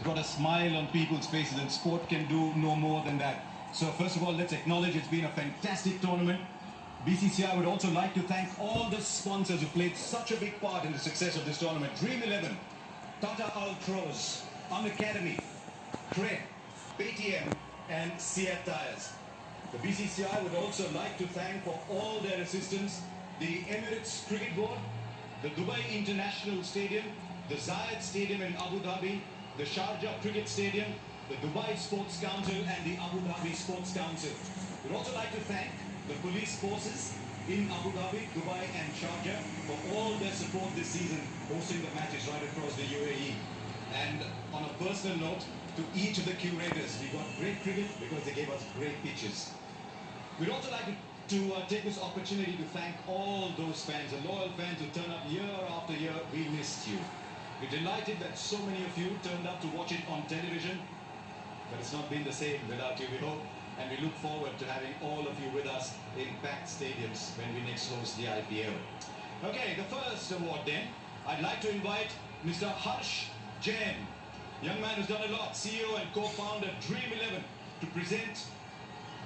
brought a smile on people's faces, and sport can do no more than that. So first of all, let's acknowledge it's been a fantastic tournament. BCCI would also like to thank all the sponsors who played such a big part in the success of this tournament. Dream 11, Tata Ultros, Academy, Cred, Paytm and Seat Tires. The BCCI would also like to thank for all their assistance the Emirates Cricket Board, the Dubai International Stadium, the Zayed Stadium in Abu Dhabi, the Sharjah Cricket Stadium, the Dubai Sports Council and the Abu Dhabi Sports Council. We'd also like to thank the police forces in Abu Dhabi, Dubai and Sharjah for all their support this season, hosting the matches right across the UAE. And on a personal note, to each of the curators, we got great cricket because they gave us great pitches. We'd also like to take this opportunity to thank all those fans, the loyal fans who turn up year after year. We missed you. We're delighted that so many of you turned up to watch it on television, but it's not been the same without you, we hope. And we look forward to having all of you with us in packed stadiums when we next host the IPL. Okay, the first award then. I'd like to invite Mr. Harsh Jain, young man who's done a lot, CEO and co-founder Dream 11, to present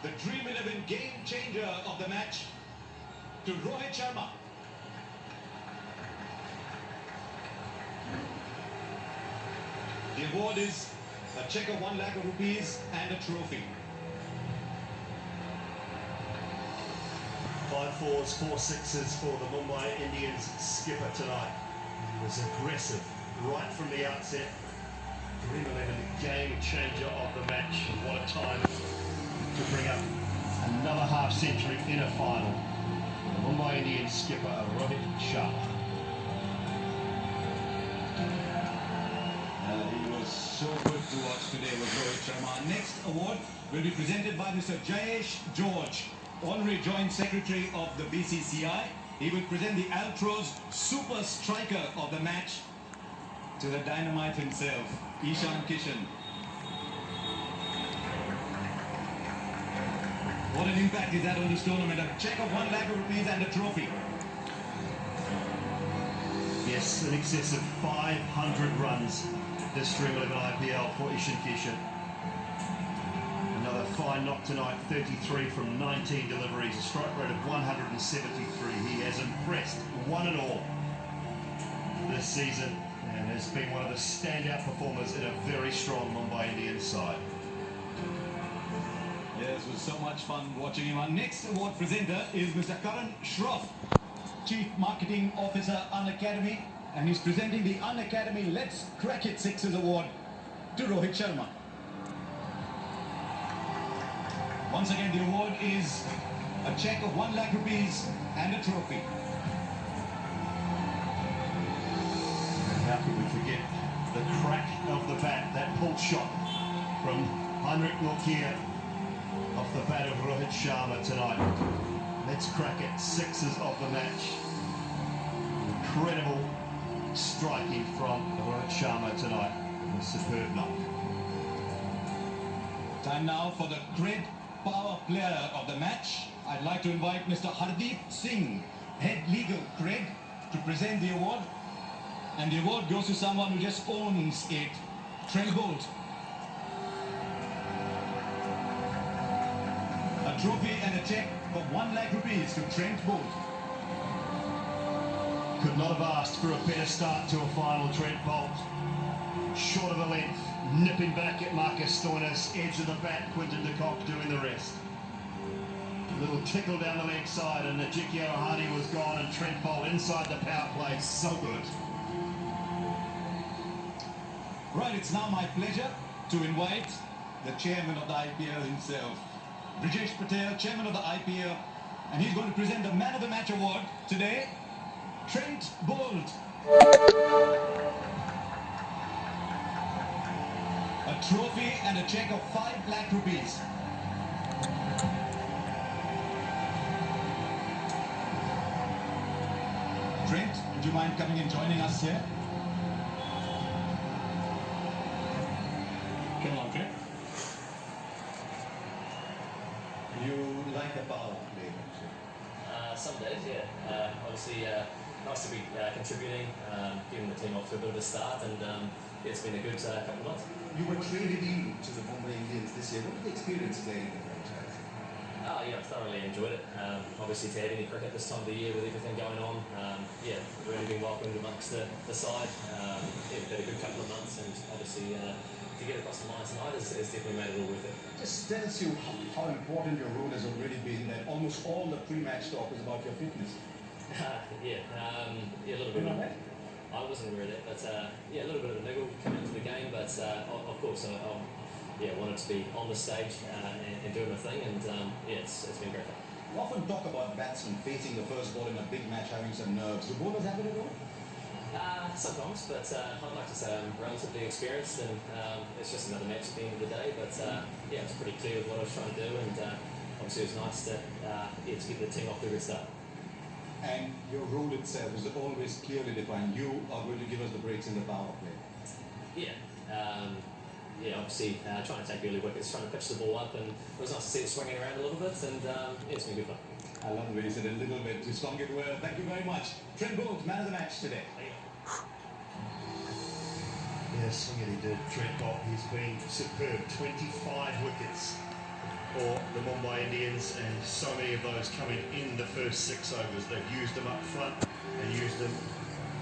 the Dream 11 game changer of the match to Rohit Sharma. The award is a cheque of 1 lakh rupees and a trophy. 5 fours, 4 sixes for the Mumbai Indians skipper tonight. He was aggressive right from the outset. Dream 11 game changer of the match, and what a time to bring up another half century in a final. The Mumbai Indians skipper Rohit Sharma. He was so good to watch today with Rohit Sharma. Next award will be presented by Mr. Jayesh George, Honorary Joint Secretary of the BCCI. He will present the Altros Super Striker of the match to the dynamite himself, Ishan Kishan. What an impact is that on this tournament? A cheque of 1 lakh rupees and a trophy. Yes, in excess of 500 runs this Dream 11 IPL for Ishan Kishan. Another fine knock tonight, 33 from 19 deliveries, a strike rate of 173. He has impressed one and all this season and has been one of the standout performers in a very strong Mumbai Indians side. Yes, it was so much fun watching him. Our next award presenter is Mr. Karan Shroff, Chief Marketing Officer, Academy, and he's presenting the Academy Let's Crack It Sixes Award to Rohit Sharma. Once again, the award is a cheque of 1 lakh rupees and a trophy. And how could we forget the crack of the bat, that pull shot from Heinrich Nokia off the bat of Rohit Sharma tonight. Let's crack it, sixes of the match. Incredible striking from Rohit Sharma tonight. A superb knock. Time now for the Cred Power Player of the match. I'd like to invite Mr. Hardeep Singh, Head Legal Cred, to present the award. And the award goes to someone who just owns it, Trent Bolt. A trophy and a cheque for 1 lakh rupees to Trent Bolt. Could not have asked for a better start to a final, Trent Bolt. Short of a length, nipping back at Marcus Stoinis, edge of the bat, Quinton de Kock doing the rest. A little tickle down the leg side and Najiki Ohani was gone, and Trent Bolt inside the power play, so good. Right, it's now my pleasure to invite the chairman of the IPL himself, Brijesh Patel, chairman of the IPL, and he's going to present the Man of the Match award today, Trent Bolt. A trophy and a cheque of 5 lakh rupees. Trent, would you mind coming and joining us here? Come along, Trent. You like the power play? Some days, yeah. Obviously, nice to be contributing, giving the team off to a bit of a start, and it's been a good couple of months. You were traded in to the Mumbai Indians this year. What was the experience there in the franchise? Yeah, I thoroughly enjoyed it. Obviously, to have any cricket this time of the year with everything going on, really been welcomed amongst the side. We've had a good couple of months, and obviously to get across the line tonight has definitely made it all worth it. Just tells you how important your role has already been. That almost all the pre-match talk is about your fitness. A little bit. I wasn't aware of that, but a little bit of a niggle coming into the game, but of course I wanted to be on the stage and doing my thing, and it's been great fun. You often talk about batsmen facing the first ball in a big match, having some nerves. Do bowlers have it at all? Sometimes, but I'd like to say I'm relatively experienced, and it's just another match at the end of the day, but it's pretty clear what I was trying to do, and obviously it was nice to get the team off to a good start. And your role itself is always clearly defined. You are going to give us the breaks in the power play. Obviously trying to take early wickets, trying to pitch the ball up, and it was nice to see it swinging around a little bit, and it's been good fun. I love the way you said a little bit. You strong it well. Thank you very much. Trent Bolt, man of the match today. Yes, swing it he did. Trent Bolt, he's been superb. 25 wickets for the Mumbai Indians, and so many of those coming in the first 6 overs. They've used them up front and used them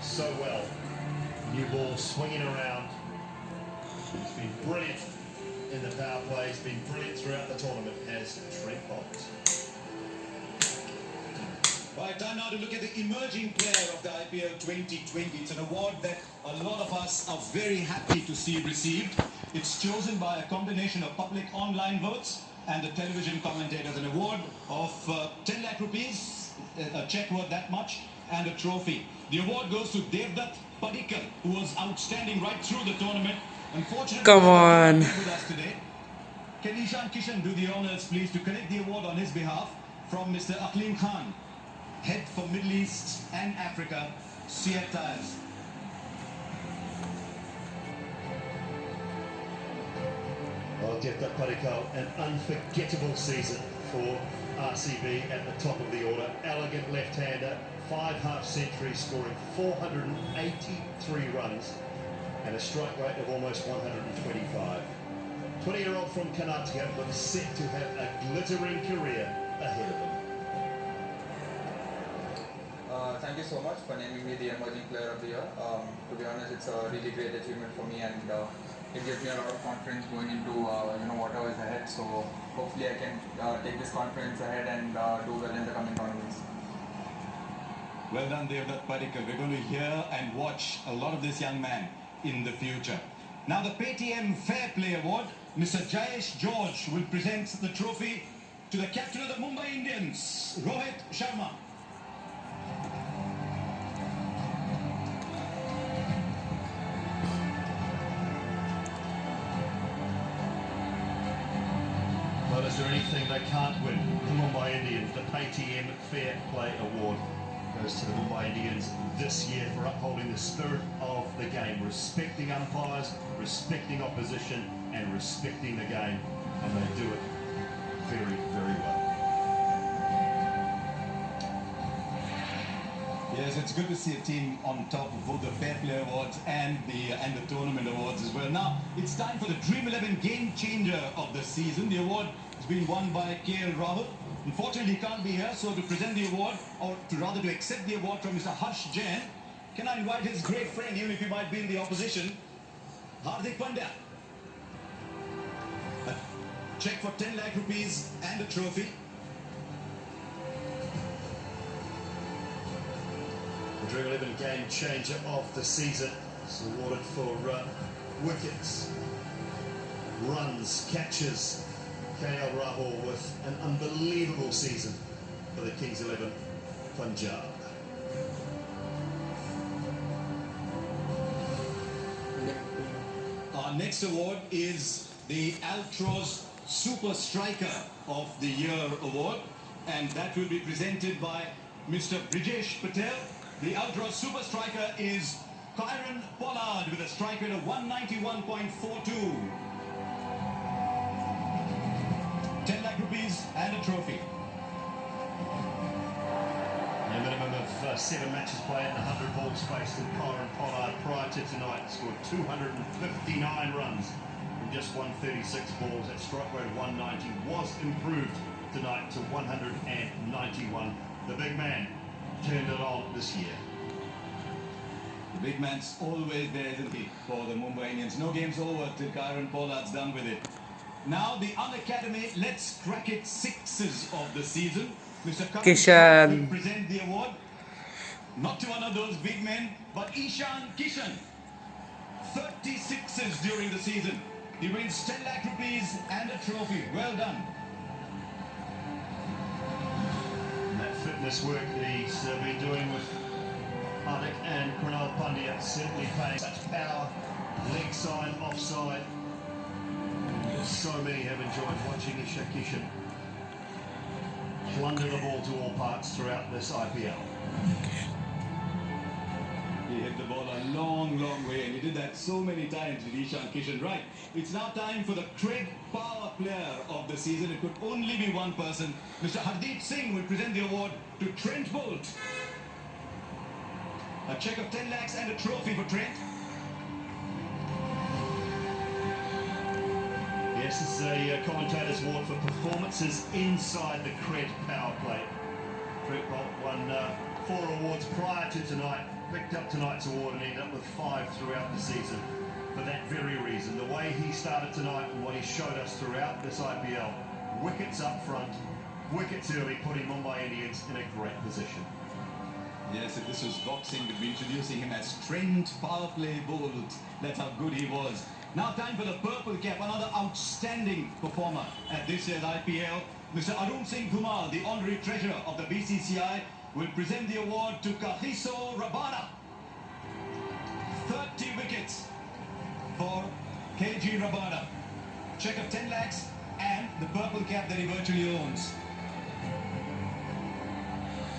so well. New ball swinging around. He's been brilliant in the power play. He's been brilliant throughout the tournament, has Trent Bolt. Right, time now to look at the emerging player of the IPL 2020. It's an award that a lot of us are very happy to see received. It's chosen by a combination of public online votes and the television commentators. An award of 10 lakh rupees, a check worth that much, and a trophy. The award goes to Devdutt Padikkal, who was outstanding right through the tournament. Unfortunately, Come on. with us today. Can Ishan Kishan do the honours, please, to collect the award on his behalf from Mr. Aqlim Khan, head for Middle East and Africa, Seat Tires. Well, Devdutt Padikkal, an unforgettable season for RCB at the top of the order. Elegant left-hander, 5 half-centuries, scoring 483 runs and a strike rate of almost 125. 20-year-old from Karnataka looks set to have a glittering career ahead of him. Thank you so much for naming me the Emerging Player of the Year. To be honest, it's a really great achievement for me, and it gives me a lot of confidence going into whatever is ahead. So hopefully I can take this confidence ahead and do well in the coming tournaments. Well done, Devdutt Padikkal. We're going to hear and watch a lot of this young man in the future. Now the Paytm Fair Play Award, Mr. Jayesh George will present the trophy to the captain of the Mumbai Indians, Rohit Sharma. Well, is there anything they can't win? The Mumbai Indians, the Paytm Fair Play Award goes to the Mumbai Indians this year for upholding the spirit of the game, respecting umpires, respecting opposition, and respecting the game, and they do it very, very well. Yes, it's good to see a team on top of both the Fair Play Awards and the tournament awards as well. Now, it's time for the Dream 11 Game Changer of the season. The award has been won by KL Rahul. Unfortunately, he can't be here, so to present the award, or to rather to accept the award from Mr. Harsh Jain, can I invite his great friend, even if he might be in the opposition, Hardik Pandya. A check for 10 lakh rupees and a trophy. The Dream 11 Game Changer of the season is awarded for wickets, runs, catches. KL Rahul with an unbelievable season for the Kings 11 Punjab. Our next award is the Altroz Super Striker of the Year award, and that will be presented by Mr. Brijesh Patel. The Altroz Super Striker is Kyron Pollard with a strike rate of 191.42. 10 lakh rupees and a trophy. A minimum of 7 matches played and 100 balls faced, and Kyron Pollard prior to tonight scored 259 runs just 136 balls. That strike rate of 190 was improved tonight to 191. The big man turned it on this year. The big man's always there, isn't he, for the Mumbai Indians. No game's over till Kyron Pollard's done with it. Now the Unacademy Let's Crack It sixes of the season. Mr. Kishan will present the award. Not to one of those big men, but Ishan Kishan. 36s during the season. He wins 10 lakh rupees and a trophy. Well done. And that fitness work that he's been doing with Hardik and Krunal Pandya certainly paying such power, leg side, offside. So many have enjoyed watching Ishan Kishan plunder the ball to all parts throughout this IPL. He hit the ball a long, long way, and he did that so many times with Ishan Kishan. Right, it's now time for the Craig Power Player of the season. It could only be one person. Mr. Hardeep Singh will present the award to Trent Bolt. A check of 10 lakhs and a trophy for Trent. Yes, this is a commentator's award for performances inside the Cred power play. Trent Bolt won 4 awards prior to tonight, picked up tonight's award and ended up with 5 throughout the season. For that very reason, the way he started tonight and what he showed us throughout this IPL, wickets up front, wickets early, putting Mumbai Indians in a great position. Yes, if this was boxing, we'd be introducing him as Trent Power Play Bolt. That's how good he was. Now time for the purple cap, another outstanding performer at this year's IPL. Mr. Arun Singh Kumar, the honorary treasurer of the BCCI, will present the award to Kagiso Rabada. 30 wickets for KG Rabada. Check of 10 lakhs and the purple cap that he virtually owns.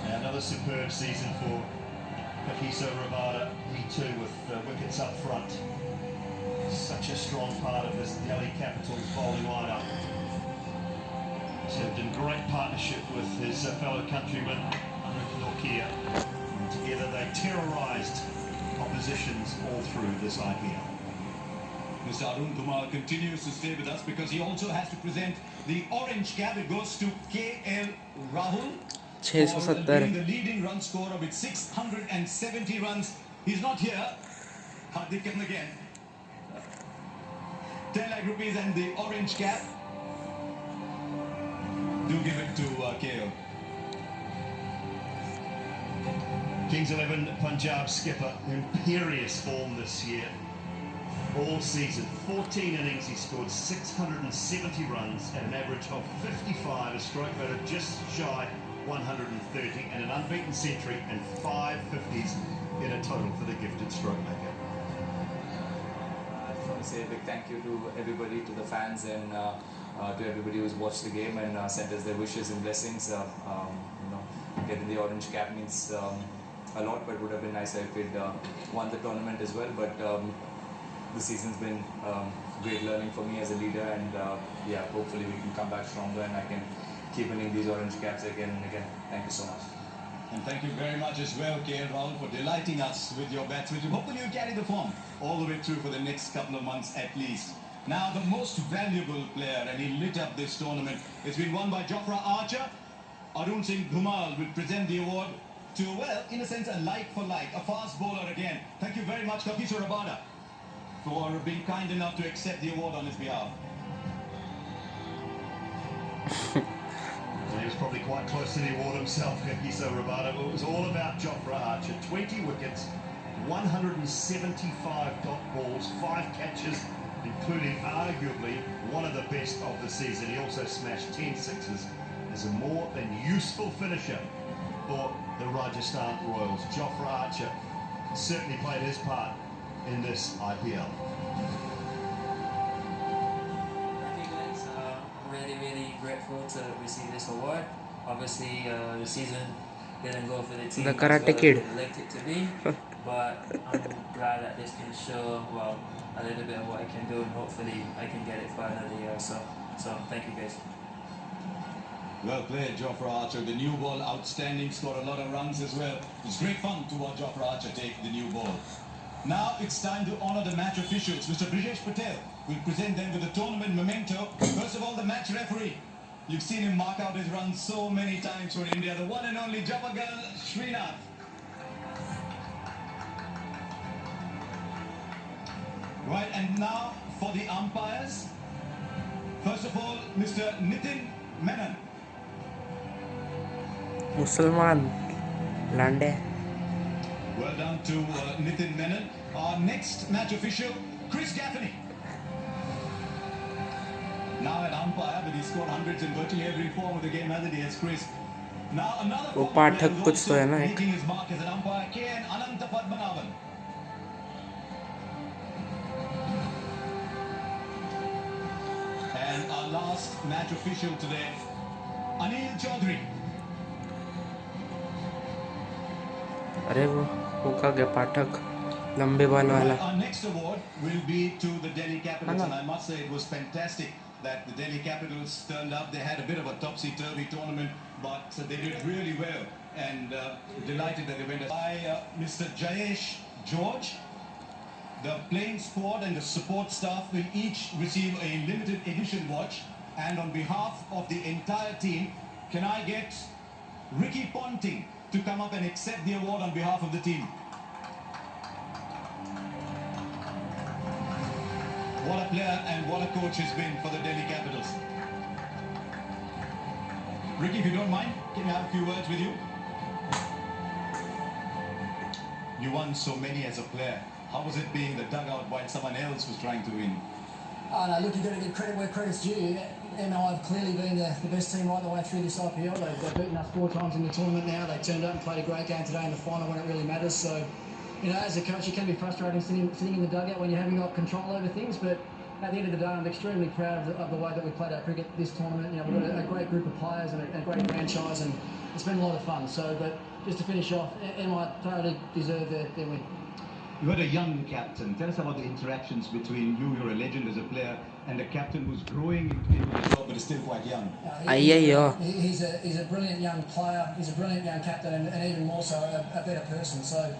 Another superb season for Kagiso Rabada, he too with wickets up front. Such a strong part of this Delhi Capitals bowling lineup. Served in great partnership with his fellow countryman, Nokia. And together they terrorised oppositions all through this IPL. Mr. Arun Kumar continues to stay with us because he also has to present the orange cap. It goes to KL Rahul. For being the leading run scorer with 670 runs. He's not here. Hardik again. 10 lakh rupees and the orange cap. Do give it to KL. Kings 11 Punjab skipper, imperious form this year. All season, 14 innings, he scored 670 runs at an average of 55, a strike rate of just shy 130, and an unbeaten century and 5 50s in a total for the gifted stroke maker. I just want to say a big thank you to everybody, to the fans, and to everybody who's watched the game and sent us their wishes and blessings. Getting the orange cap means a lot, but it would have been nicer if we'd won the tournament as well. But the season's been great learning for me as a leader, and yeah, hopefully we can come back stronger and I can keep winning these orange caps again and again. Thank you so much. And thank you very much as well, KL Rahul, for delighting us with your batsmanship. Hopefully you carry the form all the way through for the next couple of months at least. Now, the most valuable player, and he lit up this tournament, it's been won by Jofra Archer. Arun Singh Dhumal will present the award to, well, in a sense, a like for like, a fast bowler again. Thank you very much, Kagiso Rabada, for being kind enough to accept the award on his behalf. He was probably quite close to the award himself, Kagiso Rabada. It was all about Jofra Archer. 20 wickets, 175 dot balls, 5 catches, including arguably one of the best of the season. He also smashed 10 sixes as a more than useful finisher for the Rajasthan Royals. Jofra Archer certainly played his part in this IPL. Really grateful to receive this award. Obviously, the season didn't go for the team The Karate Kid. as well as elected to be, but I'm glad that this can show, well, a little bit of what I can do, and hopefully I can get it for another year or so. So thank you guys. Well played, Jofra Archer. The new ball, outstanding, scored a lot of runs as well. It's great fun to watch Jofra Archer take the new ball. Now it's time to honour the match officials. Mr. Brijesh Patel will present them with the tournament memento. First of all, the match referee. You've seen him mark out his run so many times for India. The one and only Jawagal Srinath. Right, and now for the umpires. First of all, Mr. Nitin Menon. मुसलमान लांडे. Well done to Nitin Menon. Our next match official, Chris Gaffney. Now an umpire, but he scored hundreds in virtually every form of the game, hasn't he? As Chris. Now another वो former पाठक player who's कुछ तो है also ना एक. making his mark as an umpire, K.N. Ananthapadmanabhan. And our last match official today, Anil Chaudhary. अरे वो कहाँ गया पाठक लंबे बाल वाला. Our next award will be to the Delhi Capitals, and I must say it was fantastic that the Delhi Capitals turned up. They had a bit of a topsy-turvy tournament, but they did really well, and delighted that they went by Mr. Jayesh George. The playing squad and the support staff will each receive a limited edition watch, and on behalf of the entire team, can I get Ricky Ponting to come up and accept the award on behalf of the team? What a player and what a coach he's been for the Delhi Capitals. Ricky, if you don't mind, can I have a few words with you? You won so many as a player. How was it being the dugout while someone else was trying to win? Oh, no, look, you've got to give credit where credit's due. And I've clearly been the best team right the way through this IPL. They've beaten us 4 times in the tournament now. They turned up and played a great game today in the final when it really matters. So, you know, as a coach, it can be frustrating sitting in the dugout when you haven't got control over things. But at the end of the day, I'm extremely proud of the way that we played our cricket this tournament. You know, we've got a great group of players and a great franchise, and it's been a lot of fun. So, but just to finish off, MI thoroughly deserve their win. You had a young captain. Tell us about the interactions between you, you're a legend as a player, and a captain who's growing into the job but is still quite young. He's a brilliant young player, he's a brilliant young captain, and even more so a better person. So,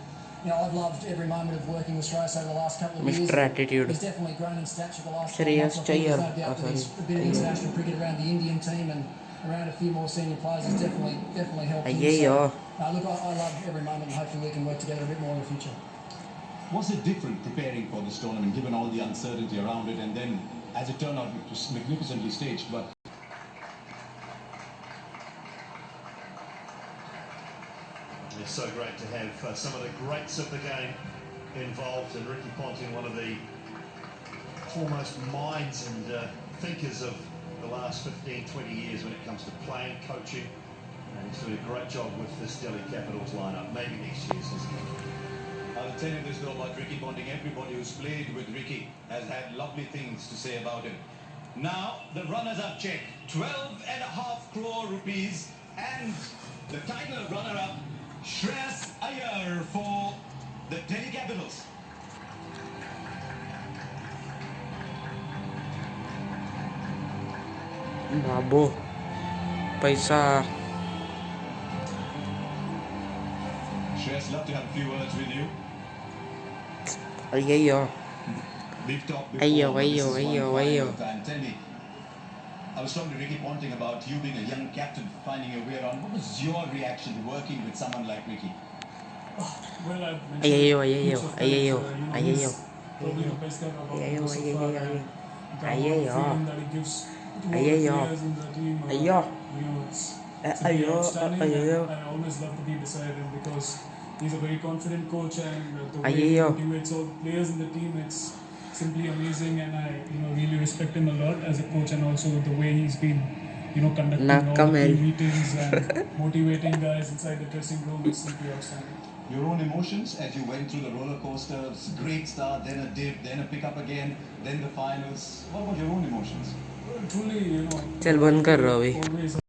you know, I've loved every moment of working with Shreyas over the last couple of years. Mr. Attitude. He's definitely grown in stature the last Shreyas couple of years. Chayyar. No doubt that he's a bit of international cricket around the Indian team and around a few more senior players has definitely helped him. So, look, I love every moment, and hopefully we can work together a bit more in the future. Was it different preparing for this tournament, given all the uncertainty around it, and then, as it turned out, it was magnificently staged, but... It's so great to have some of the greats of the game involved, and Ricky Ponting, one of the foremost minds and thinkers of the last 15, 20 years when it comes to playing, coaching, and he's doing a great job with this Delhi Capitals lineup. Maybe next year's his game. I'll tell you this though about Ricky Ponting. Everybody who's played with Ricky has had lovely things to say about him. Now, the runners-up check, 12.5 crore rupees, and the title runner-up, Shreyas Iyer for the Delhi Capitals. बाबू पैसा. Shreyas, love to have a few words with you. अय्यो We've talked before. Ayyo, but this ayyo, is ayyo, one ayyo. final time. Tell me, I was talking to Ricky Ponting about you being a young captain, finding your way around. What was your reaction to working with someone like Ricky? Well, I've mentioned Ayyo, heaps of times, ayyo, he's ayyo. probably the best guy about Ayyo, so ayyo, far, ayyo. and the Ayyo. feeling that he gives to all the Ayyo. players in the team, Ayyo. you know, it's really Ayyo, outstanding, ayyo. and I always love to be beside him because he's a very confident coach, and the way Ayyo. he motivates all the players in the team, it's simply amazing, and I really respect him a lot as a coach, and also the way he's been conducting all the team meetings and motivating guys inside the dressing room is simply outstanding. Your own emotions as you went through the roller coasters, great start, then a dip, then a pick up again, then the finals. What about your own emotions? Truly, चल बंद कर रहा हूँ अभी. always